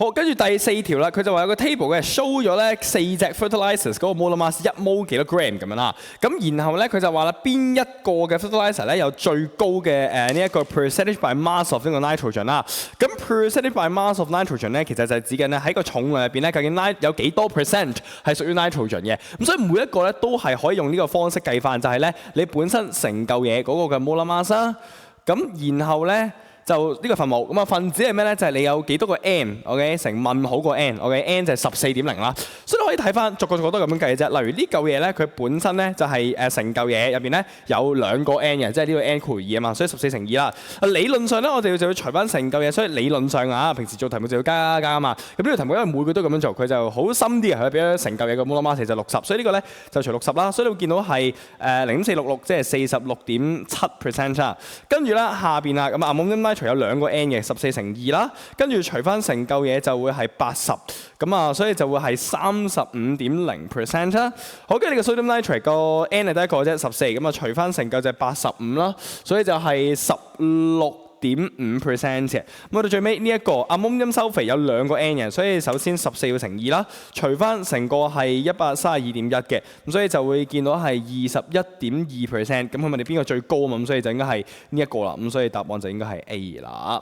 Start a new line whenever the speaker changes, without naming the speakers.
好，跟住第4條啦，佢就話有個 table 嘅 show 咗咧4隻 fertilizers 嗰個 molar mass 1 mol 幾多 gram 咁樣啦。咁然後咧佢就話啦，邊一個嘅 fertilizer 咧有最高嘅呢一個 percentage by mass of 呢個 nitrogen 啦。咁 percentage by mass of nitrogen 咧，其實就係指緊咧喺個重量入邊咧，究竟有幾多 percent 係屬於 nitrogen 嘅。咁所以每一個咧都係可以用呢個方式計翻，就係咧你本身成嚿嘢嗰個嘅 molar mass 啦。咁然後咧。就呢個分母，咁啊分子係咩咧？就係你有幾多個 n，OK 成問號個 n，OK，n 就係14.0啦。所以你可以睇翻逐個都咁樣計嘅啫。例如呢嚿嘢咧，佢本身咧就係成嚿嘢入邊咧有2個 n 嘅，即係呢個 n 括2啊嘛，所以14乘2啦。理論上咧，我哋就要除翻成嚿嘢，所以理論上啊，平時做題目就要加啊嘛。咁呢個題目因為每個都咁樣做，佢就好深啲啊，佢俾咗成嚿嘢嘅 molar mass就60，所以呢個咧就除60啦。所以你會見到係0.466，即係46.7% 啦。跟住咧下邊啊，咁ammonium nitrate 有2個 n 嘅14乘2啦，跟住除翻成嚿嘢就會係80，咁啊，所以就會係35.0% 啦。好，跟住你個 sodium nitrate 個 n 係得一個啫，14，咁啊除翻成嚿就係85啦，所以就係16.5% 嘅。咁到最尾呢一個 ammonium sulfate 有2個 n 嘅，所以首先14要乘2啦，除翻成個係132.1嘅，咁所以就會見到係21.2%。咁佢問你邊個最高啊嘛，咁所以就應該係呢一個啦，咁所以答案就應該係 A 啦。